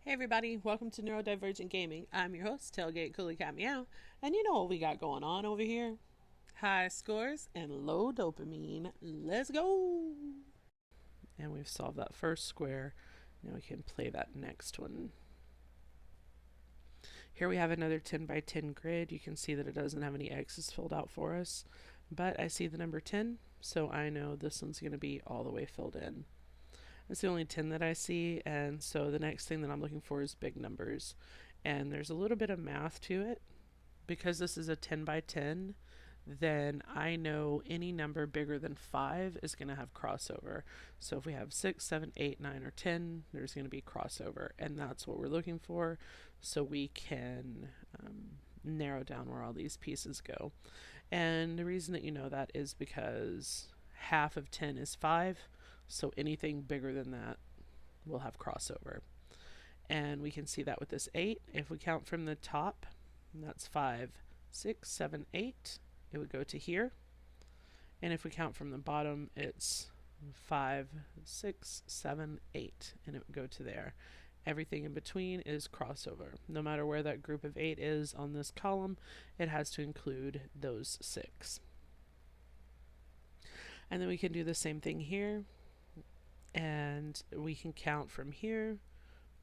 Hey everybody, welcome to Neurodivergent Gaming. I'm your host, Tailgate Coolie Cat Meow, and you know what we got going on over here? High scores and low dopamine. Let's go! And we've solved that first square. Now we can play that next one. Here we have another 10 by 10 grid. You can see that it doesn't have any X's filled out for us, but I see the number 10, so I know this one's going to be all the way filled in. That's the only 10 that I see, and so the next thing that I'm looking for is big numbers. And there's a little bit of math to it. Because this is a 10 by 10, then I know any number bigger than 5 is going to have crossover. So if we have 6, 7, 8, 9, or 10, there's going to be crossover, and that's what we're looking for, so we can narrow down where all these pieces go. And the reason that you know that is because half of 10 is 5, so anything bigger than that will have crossover. And we can see that with this 8. If we count from the top, that's 5, 6, 7, 8. It would go to here. And if we count from the bottom, it's 5, 6, 7, 8. And it would go to there. Everything in between is crossover. No matter where that group of 8 is on this column, it has to include those 6. And then we can do the same thing here. And we can count from here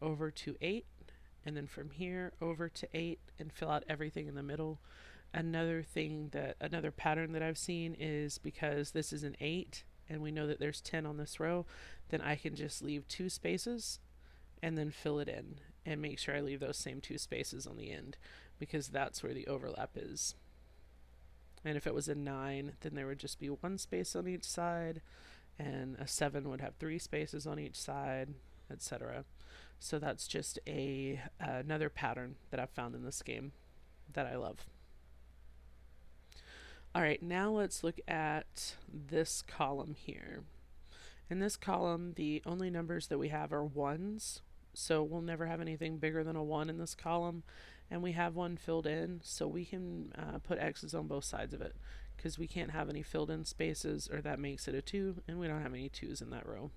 over to 8, and then from here over to 8, and fill out everything in the middle. Another pattern that I've seen is because this is an 8 and we know that there's 10 on this row, then I can just leave 2 spaces and then fill it in and make sure I leave those same 2 spaces on the end, because that's where the overlap is. And if it was a 9, then there would just be 1 space on each side, and a 7 would have 3 spaces on each side, etc. So that's just another pattern that I've found in this game that I love. Alright, now let's look at this column here. In this column, the only numbers that we have are 1s, so we'll never have anything bigger than a 1 in this column, and we have 1 filled in, so we can put X's on both sides of it, because we can't have any filled in spaces, or that makes it a 2, and we don't have any 2's in that row.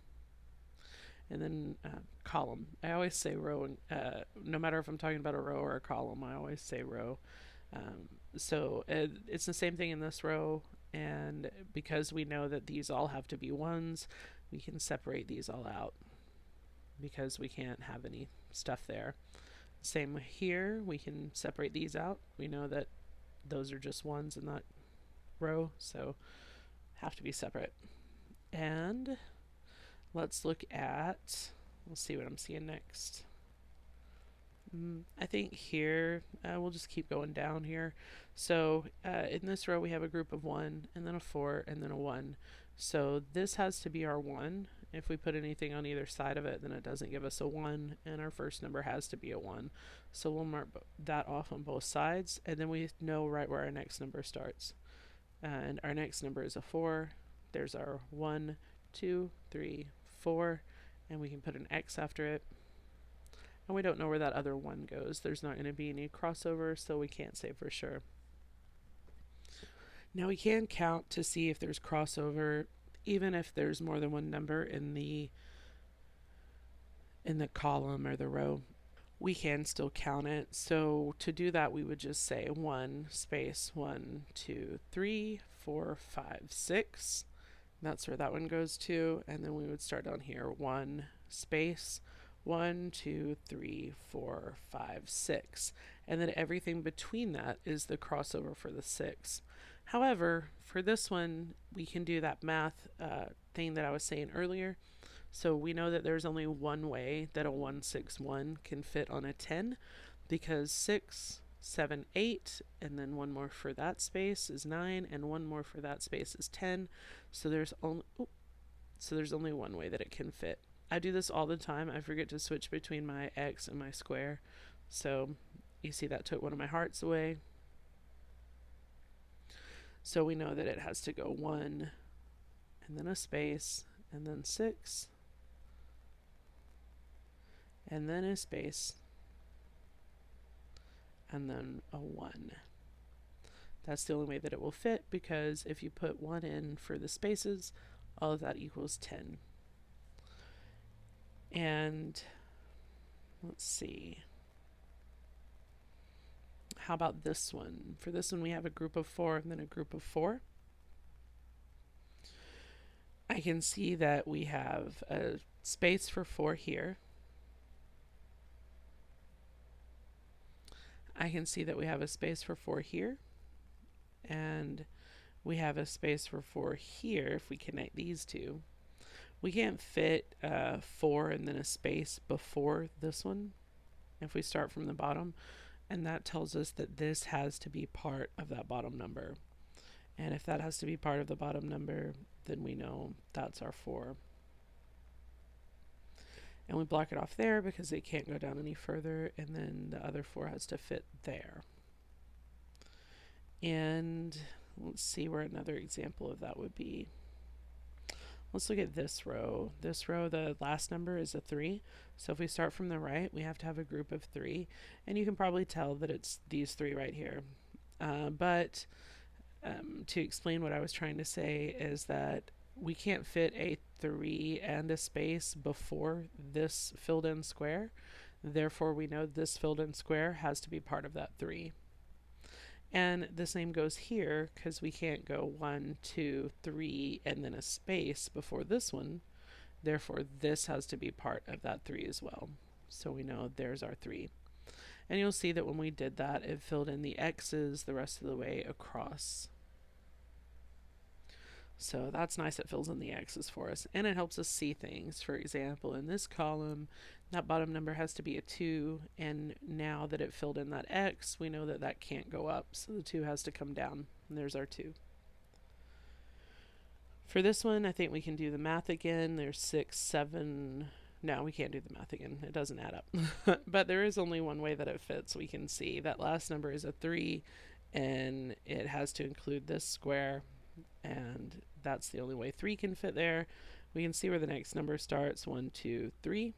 And then column. I always say row, no matter if I'm talking about a row or a column, I always say row. So it's the same thing in this row, and because we know that these all have to be 1s, we can separate these all out because we can't have any stuff there. Same here, we can separate these out. We know that those are just 1s in that row, so have to be separate. And let's look at, let's see what I'm seeing next. I think here, we'll just keep going down here. So in this row we have a group of 1, and then a 4, and then a 1. So this has to be our 1. If we put anything on either side of it, then it doesn't give us a 1, and our first number has to be a 1. So we'll mark that off on both sides, and then we know right where our next number starts. And our next number is a 4. There's our 1, 2, 3, 4, and we can put an X after it. And we don't know where that other 1 goes. There's not going to be any crossover, so we can't say for sure. Now we can count to see if there's crossover, even if there's more than 1 number in the column or the row. We can still count it. So to do that, we would just say 1 space 1, 2, 3, 4, 5, 6. That's where that one goes to, and then we would start down here, 1 space 1, 2, 3, 4, 5, 6, and then everything between that is the crossover for the 6. However, for this one, we can do that math thing that I was saying earlier. So we know that there's only one way that a 1, 6, 1 can fit on a 10, because 6, 7, 8, and then 1 more for that space is 9, and 1 more for that space is 10. So there's only one way that it can fit. I do this all the time. I forget to switch between my X and my square. So you see that took one of my hearts away. So we know that it has to go 1, and then a space, and then 6, and then a space, and then a 1. That's the only way that it will fit, because if you put 1 in for the spaces, all of that equals 10. And Let's see. How about this one? For this one, we have a group of 4 and then a group of 4. I can see that we have a space for 4 here. I can see that we have a space for 4 here. And we have a space for 4 here if we connect these two. We can't fit 4 and then a space before this one if we start from the bottom. And that tells us that this has to be part of that bottom number. And if that has to be part of the bottom number, then we know that's our 4. And we block it off there because it can't go down any further, and then the other 4 has to fit there. And let's see where another example of that would be. Let's look at this row. This row, the last number is a 3. So if we start from the right, we have to have a group of 3. And you can probably tell that it's these 3 right here. But to explain what I was trying to say is that we can't fit a 3 and a space before this filled in square. Therefore, we know this filled in square has to be part of that 3. And the same goes here because we can't go 1, 2, 3 and then a space before this one. Therefore, this has to be part of that 3 as well. So we know there's our 3. And you'll see that when we did that, it filled in the X's the rest of the way across. So that's nice, it fills in the X's for us. And it helps us see things. For example, in this column, that bottom number has to be a 2. And now that it filled in that X, we know that that can't go up. So the 2 has to come down. And there's our 2. For this one, I think we can do the math again. There's 6, 7... No, we can't do the math again. It doesn't add up. But there is only one way that it fits. We can see that last number is a 3, and it has to include this square, and that's the only way 3 can fit there. We can see where the next number starts, 1, 2, 3,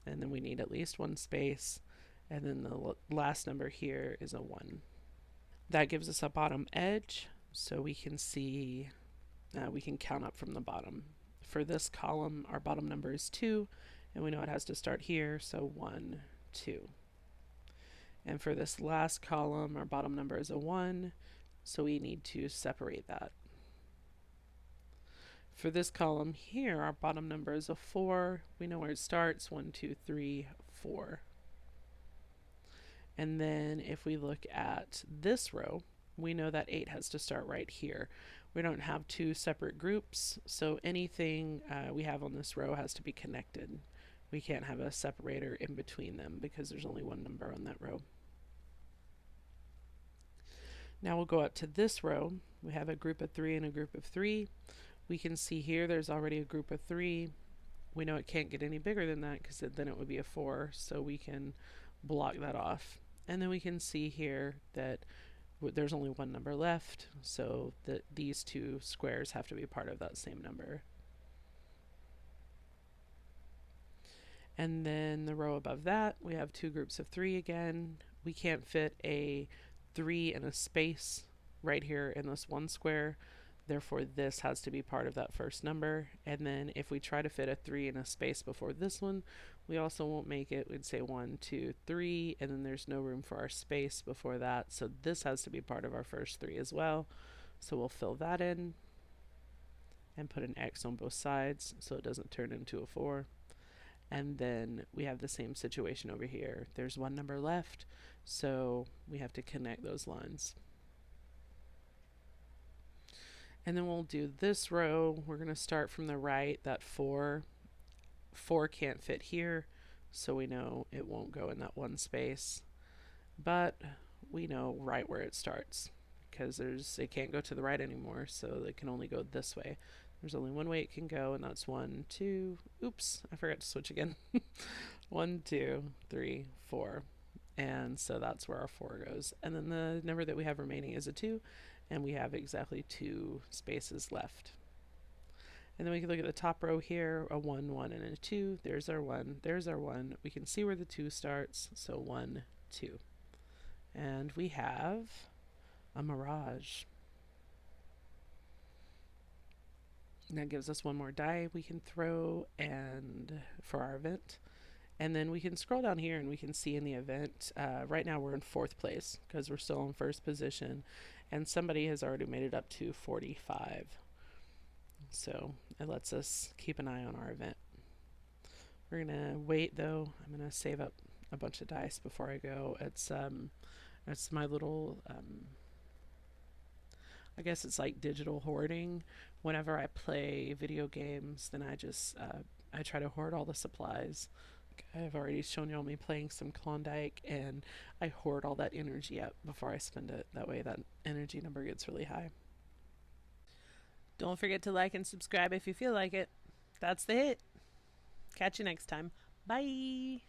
and then we need at least one space, and then the last number here is a 1. That gives us a bottom edge, so we can see, we can count up from the bottom. For this column, our bottom number is 2, and we know it has to start here, so 1, 2. And for this last column, our bottom number is a 1, so we need to separate that. For this column here, our bottom number is a 4. We know where it starts, 1, 2, 3, 4. And then if we look at this row, we know that 8 has to start right here. We don't have 2 separate groups, so anything we have on this row has to be connected. We can't have a separator in between them because there's only one number on that row. Now we'll go up to this row. We have a group of 3 and a group of 3. We can see here there's already a group of 3. We know it can't get any bigger than that because then it would be a 4, so we can block that off. And then we can see here that there's only one number left, so that these 2 squares have to be part of that same number. And then the row above that, we have 2 groups of 3 again. We can't fit a 3 and a space right here in this one square. Therefore, this has to be part of that first number. And then if we try to fit a 3 and a space before this one, we also won't make it. We'd say 1, 2, 3, and then there's no room for our space before that. So this has to be part of our first 3 as well. So we'll fill that in and put an X on both sides so it doesn't turn into a 4. And then we have the same situation over here. There's one number left, so we have to connect those lines. And then we'll do this row. We're going to start from the right, that 4. 4 can't fit here, so we know it won't go in that one space. But we know right where it starts because it can't go to the right anymore, so it can only go this way. There's only one way it can go, and that's 1, 2. Oops, I forgot to switch again. 1, 2, 3, 4. And so that's where our 4 goes. And then the number that we have remaining is a 2. And we have exactly 2 spaces left. And then we can look at the top row here, a 1, 1, and a 2. There's our 1, there's our 1. We can see where the 2 starts, so 1, 2. And we have a mirage. And that gives us one more die we can throw and for our event. And then we can scroll down here and we can see in the event, right now we're in 4th place because we're still in 1st position, and somebody has already made it up to 45. So it lets us keep an eye on our event. We're gonna wait though. I'm gonna save up a bunch of dice before I go. It's my little I guess it's like digital hoarding. Whenever I play video games, then I try to hoard all the supplies. I've already shown y'all me playing some Klondike, and I hoard all that energy up before I spend it. That way, that energy number gets really high. Don't forget to like and subscribe if you feel like it. That's the hit. Catch you next time. Bye.